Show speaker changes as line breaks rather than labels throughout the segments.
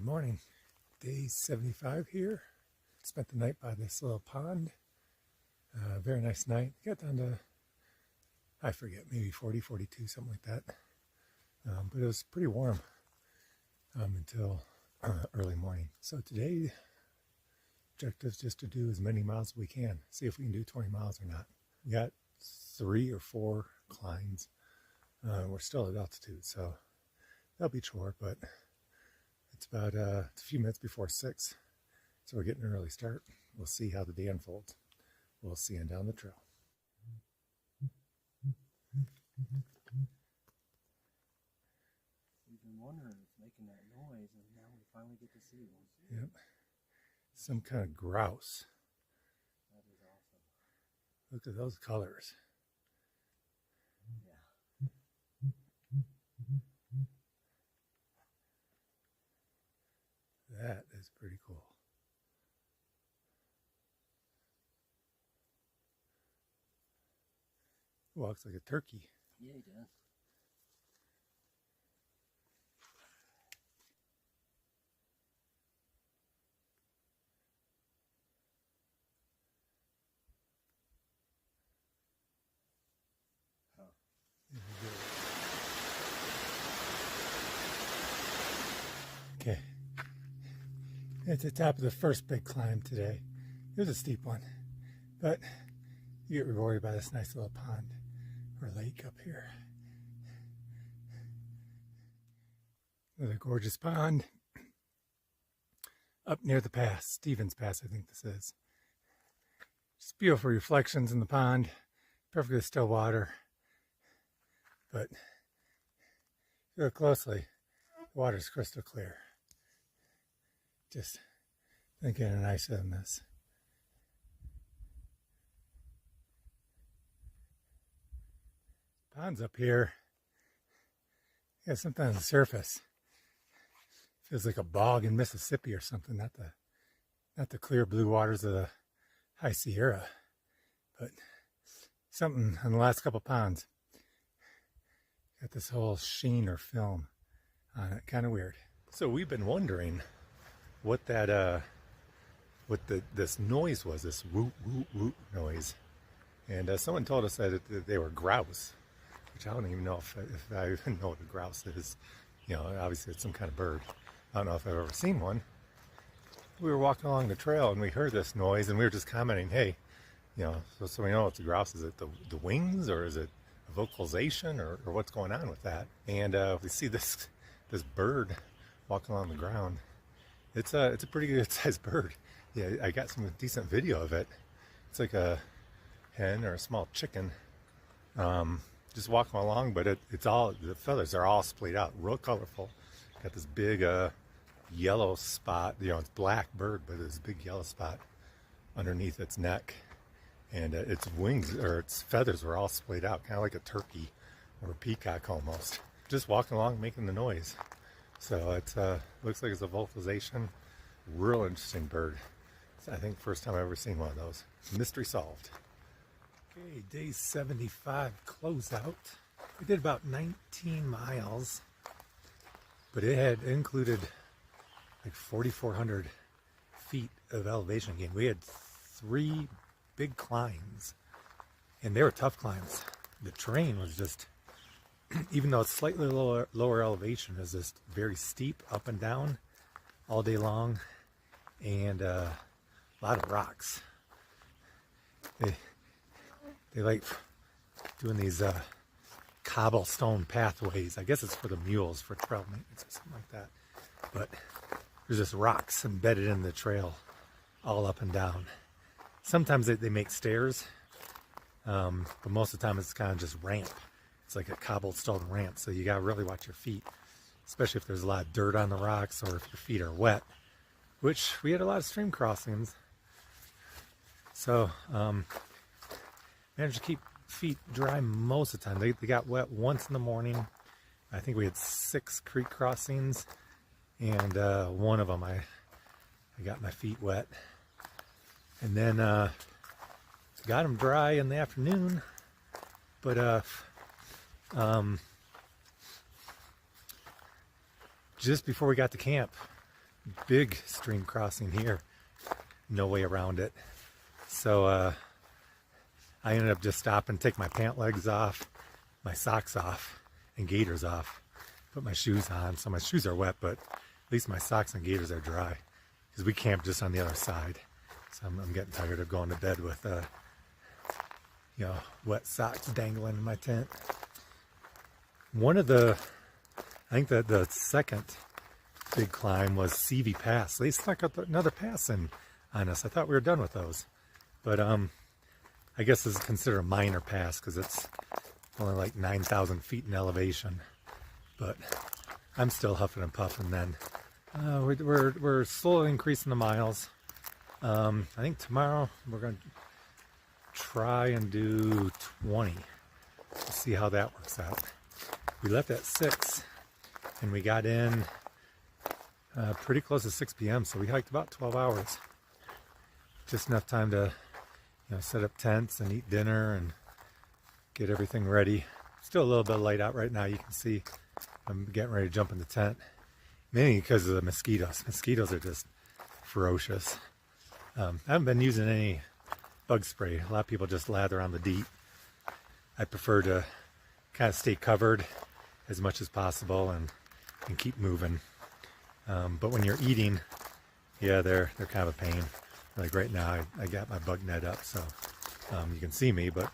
morning. Day 75 here. Spent the night by this little pond. Very nice night. Got down to, I forget, maybe 40, 42, something like that. But it was pretty warm until early morning. So today, objective is just to do as many miles as we can. See if we can do 20 miles or not. We got 3 or 4 climbs. We're still at altitude, so that'll be a chore, but it's about it's a few minutes before 6, so we're getting an early start. We'll see how the day unfolds. We'll see you down the trail.
We've been wondering if it's making that noise, and now we finally get to see one.
Yep. Some kind of grouse.
That is awesome.
Look at those colors.
Yeah.
That is pretty cool. Walks like a turkey.
Yeah, he does.
Okay. At the top of the first big climb today. It was a steep one, but you get rewarded by this nice little pond or lake up here. Another gorgeous pond up near the pass, Stevens Pass, I think this is. Just beautiful reflections in the pond, perfectly still water, but if you look closely, the water's crystal clear. Just think any nicer than this. Ponds up here, yeah, sometimes the surface feels like a bog in Mississippi or something. Not the clear blue waters of the High Sierra, but something on the last couple ponds. Got this whole sheen or film on it, kind of weird. So we've been wondering what that this noise was, this whoop whoop whoop noise, and someone told us that they were grouse, which I don't even know if I even know what a grouse is. You know, obviously it's some kind of bird. I don't know if I've ever seen one. We were walking along the trail and we heard this noise and we were just commenting, hey, you know, so we know it's a grouse. Is it the wings, or is it a vocalization, or what's going on with that? And we see this bird walking along the ground. It's a pretty good sized bird. Yeah, I got some decent video of it. It's like a hen or a small chicken, just walking along, but it's all, the feathers are all splayed out, real colorful. Got this big yellow spot. You know, it's black bird, but there's a big yellow spot underneath its neck, and its wings or its feathers were all splayed out, kind of like a turkey or a peacock almost. Just walking along, making the noise. So it looks like it's a vocalization. Real interesting bird. I think first time I've ever seen one of those. Mystery solved. Okay, day 75 closeout. We did about 19 miles, but it had included like 4,400 feet of elevation gain. We had 3 big climbs, and they were tough climbs. The terrain was just, even though it's slightly lower elevation, is just very steep up and down all day long, and a lot of rocks. They like doing these cobblestone pathways. I guess it's for the mules, for trail maintenance or something like that. But there's just rocks embedded in the trail all up and down. Sometimes they make stairs, but most of the time it's kind of just ramp. It's like a cobblestone ramp, so you gotta really watch your feet, especially if there's a lot of dirt on the rocks or if your feet are wet, which we had a lot of stream crossings. So managed to keep feet dry most of the time. They got wet once in the morning. I think we had 6 creek crossings, and one of them I got my feet wet. And then got them dry in the afternoon, but just before we got to camp, big stream crossing here. No way around it. So I ended up just stopping, take my pant legs off, my socks off, and gaiters off. Put my shoes on. So my shoes are wet, but at least my socks and gaiters are dry. Because we camped just on the other side. So I'm getting tired of going to bed with you know, wet socks dangling in my tent. One of the, I think that the second big climb was CV Pass. They snuck up another pass in on us. I thought we were done with those. But I guess this is considered a minor pass because it's only like 9,000 feet in elevation. But I'm still huffing and puffing then. We're slowly increasing the miles. I think tomorrow we're going to try and do 20. We'll see how that works out. We left at 6 and we got in pretty close to 6 p.m. So we hiked about 12 hours. Just enough time to, you know, set up tents and eat dinner and get everything ready. Still a little bit light out right now. You can see I'm getting ready to jump in the tent. Mainly because of the mosquitoes. Mosquitoes are just ferocious. I haven't been using any bug spray. A lot of people just lather on the DEET. I prefer to kind of stay covered as much as possible and keep moving. But when you're eating, yeah, they're kind of a pain. Like right now, I got my bug net up, so you can see me. But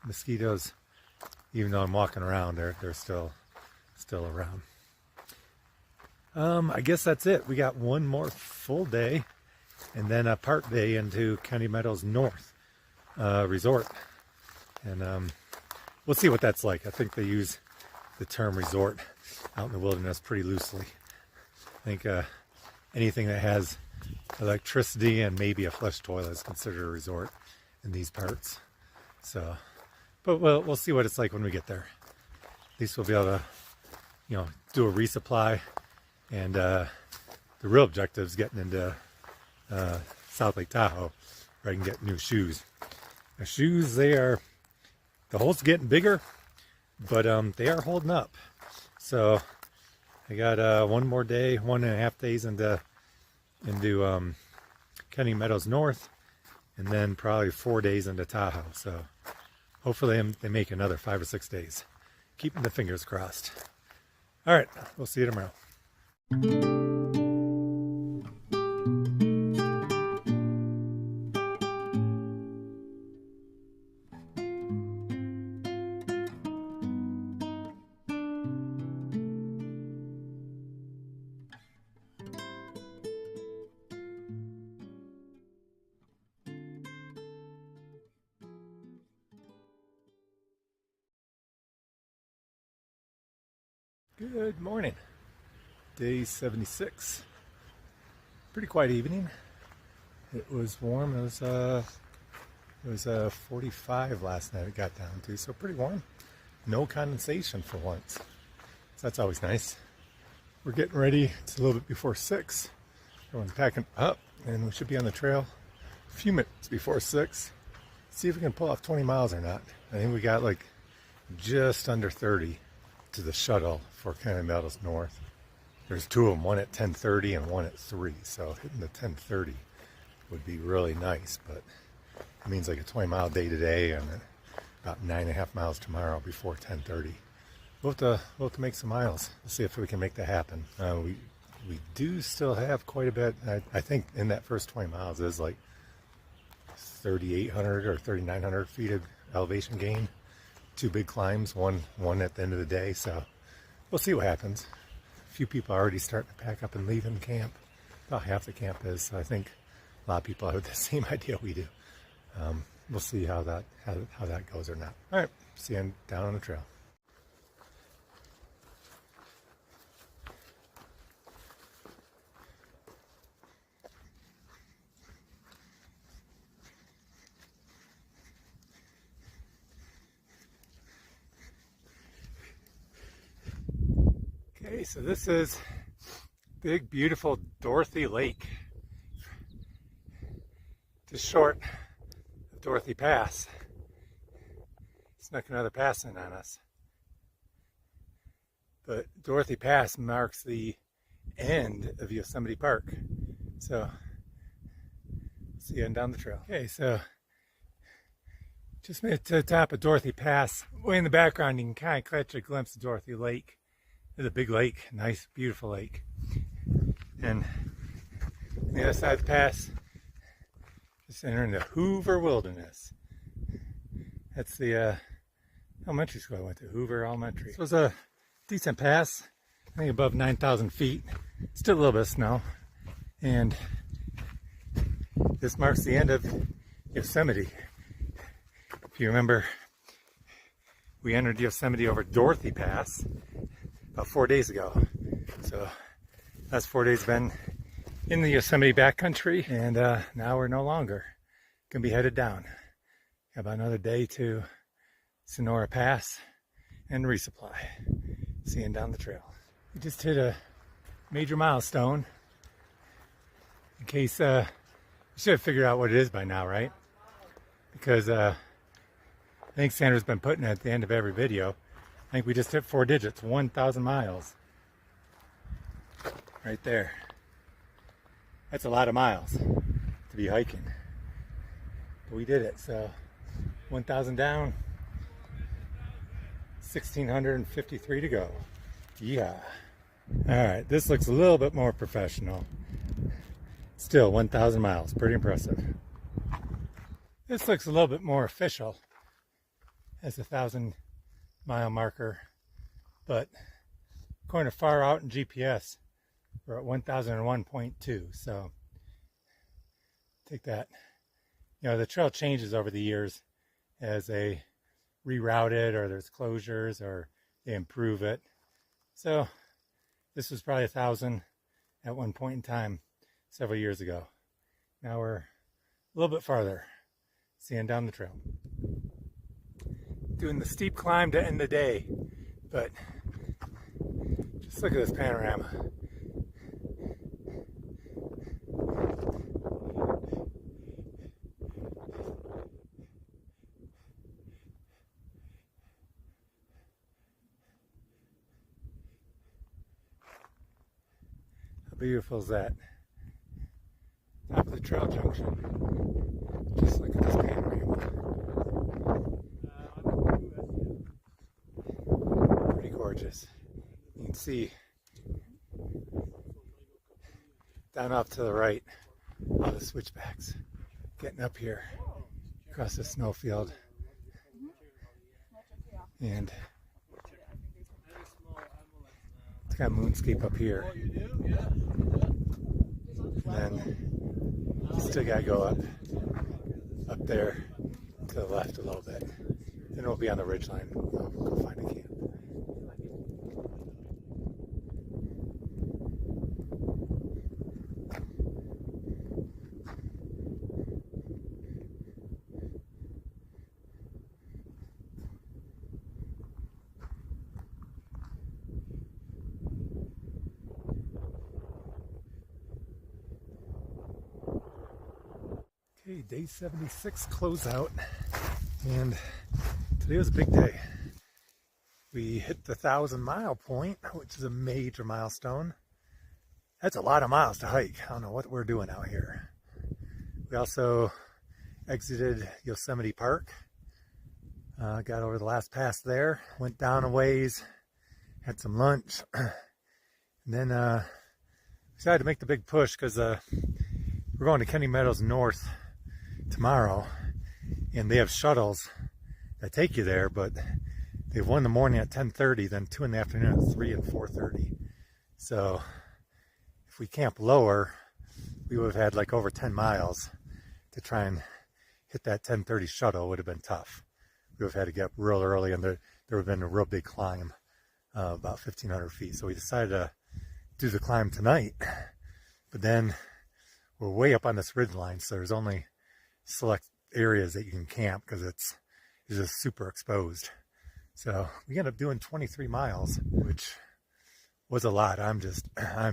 mosquitoes, even though I'm walking around, they're still around. I guess that's it. We got one more full day and then a part day into County Meadows North Resort. And we'll see what that's like. I think they use the term resort out in the wilderness pretty loosely. I think anything that has electricity and maybe a flush toilet is considered a resort in these parts. So, but we'll see what it's like when we get there. At least we'll be able to, you know, do a resupply. And the real objective is getting into South Lake Tahoe, where I can get new shoes. The shoes, the hole's getting bigger, but they are holding up. So I got one more day, 1.5 days into County Meadows North, and then probably 4 days into Tahoe. So hopefully they make another 5 or 6 days. Keeping the fingers crossed. All right, we'll see you tomorrow. Good morning. Day 76. Pretty quiet evening. It was warm. It was 45 last night it got down to, so pretty warm. No condensation for once. So that's always nice. We're getting ready. It's a little bit before 6. Everyone's packing up and we should be on the trail a few minutes before 6. See if we can pull off 20 miles or not. I think we got like just under 30 to the shuttle for County Meadows North. There's 2 of them, one at 10:30 and one at 3. So hitting the 10:30 would be really nice, but it means like a 20-mile day today and about 9.5 miles tomorrow before 10:30. We'll have to make some miles. Let's see if we can make that happen. We do still have quite a bit. I think in that first 20 miles is like 3,800 or 3,900 feet of elevation gain. 2 big climbs, one at the end of the day. So we'll see what happens. A few people are already starting to pack up and leaving camp. About half the camp is. So I think a lot of people have the same idea we do. We'll see how that goes or not. All right, see you down on the trail. Okay, so this is big, beautiful Dorothy Lake. Just short of Dorothy Pass. Snuck another pass in on us. But Dorothy Pass marks the end of Yosemite Park. So, see you down the trail. Okay, so just made it to the top of Dorothy Pass. Way in the background, you can kind of catch a glimpse of Dorothy Lake. It's a big lake, nice, beautiful lake. And on the other side of the pass, just entering the Hoover Wilderness. That's the elementary school I went to, Hoover Elementary. This was a decent pass, I think above 9,000 feet. Still a little bit of snow. And this marks the end of Yosemite. If you remember, we entered Yosemite over Dorothy Pass about 4 days ago. So last 4 days been in the Yosemite backcountry, and now we're no longer gonna be headed down. Got about another day to Sonora Pass and resupply. Seeing down the trail. We just hit a major milestone. In case you should have figured out what it is by now, right? Because I think Sandra's been putting it at the end of every video. I think we just hit 4 digits, 1,000 miles. Right there. That's a lot of miles to be hiking. But we did it, so 1,000 down, 1,653 to go. Yeah. Alright, this looks a little bit more professional. Still 1,000 miles, pretty impressive. This looks a little bit more official as a 1,000-mile marker, but according to Far Out in GPS, we're at 1,001.2, so take that. You know, the trail changes over the years as they reroute it, or there's closures, or they improve it. So this was probably 1,000 at one point in time several years ago. Now we're a little bit farther, seeing down the trail. Doing the steep climb to end the day, but just look at this panorama. How beautiful is that? Top of the trail junction. Just look at this panorama. Pretty gorgeous. You can see down off to the right all the switchbacks getting up here across the snowfield. And it's got moonscape up here. And then you still gotta go up there to the left a little bit. Then we'll be on the ridgeline. We'll go find a camp. Okay, day 76 closeout, and today was a big day. We hit the 1,000-mile point, which is a major milestone. That's a lot of miles to hike. I don't know what we're doing out here. We also exited Yosemite Park, got over the last pass there, went down a ways, had some lunch, and then decided to make the big push because we're going to Kenny Meadows North tomorrow, and they have shuttles that take you there, but they have one in the morning at 10:30, then 2 in the afternoon at 3 and 4:30. So if we camp lower, we would have had like over 10 miles to try and hit that 10:30 shuttle. Would have been tough. We would have had to get up real early, and there would have been a real big climb, about 1,500 feet. So we decided to do the climb tonight, but then we're way up on this ridge line, so there's only select areas that you can camp because it's just super exposed. So we ended up doing 23 miles, which was a lot. I'm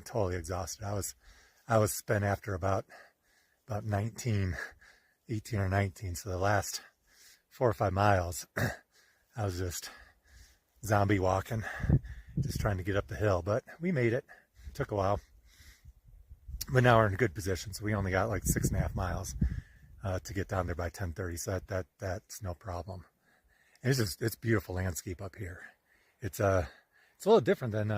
totally exhausted. I was spent after about 18 or 19. So the last 4 or 5 miles, I was just zombie walking, just trying to get up the hill. But we made it. took a while. But now we're in a good position, so we only got like 6.5 miles to get down there by 10:30, so that's no problem. And it's beautiful landscape up here. It's a little different than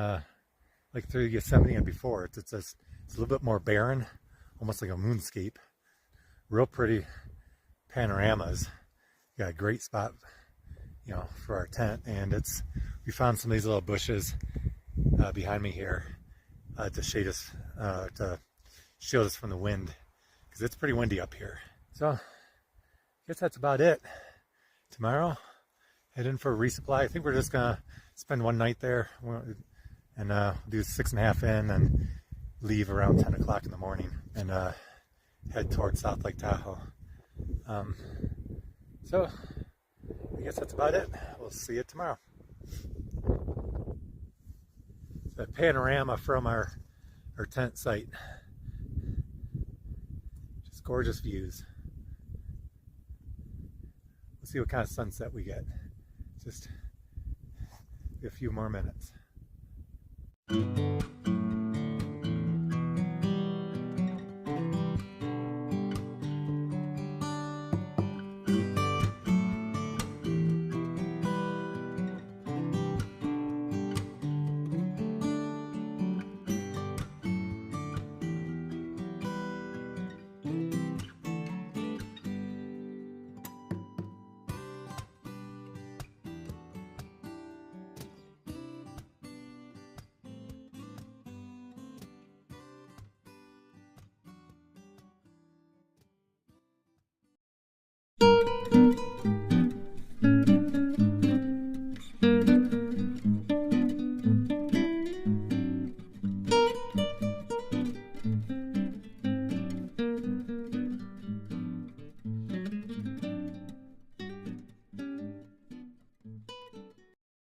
like through Yosemite and before. It's a little bit more barren, almost like a moonscape. Real pretty panoramas. Got a great spot, you know, for our tent, and we found some of these little bushes behind me here to shade us, to shield us from the wind, because it's pretty windy up here. So I guess that's about it. Tomorrow, head in for a resupply. I think we're just gonna spend one night there and do 6.5 in and leave around 10 o'clock in the morning and head towards South Lake Tahoe. So I guess that's about it. We'll see you tomorrow. It's a panorama from our tent site. Just gorgeous views. We'll see what kind of sunset we get. Just a few more minutes.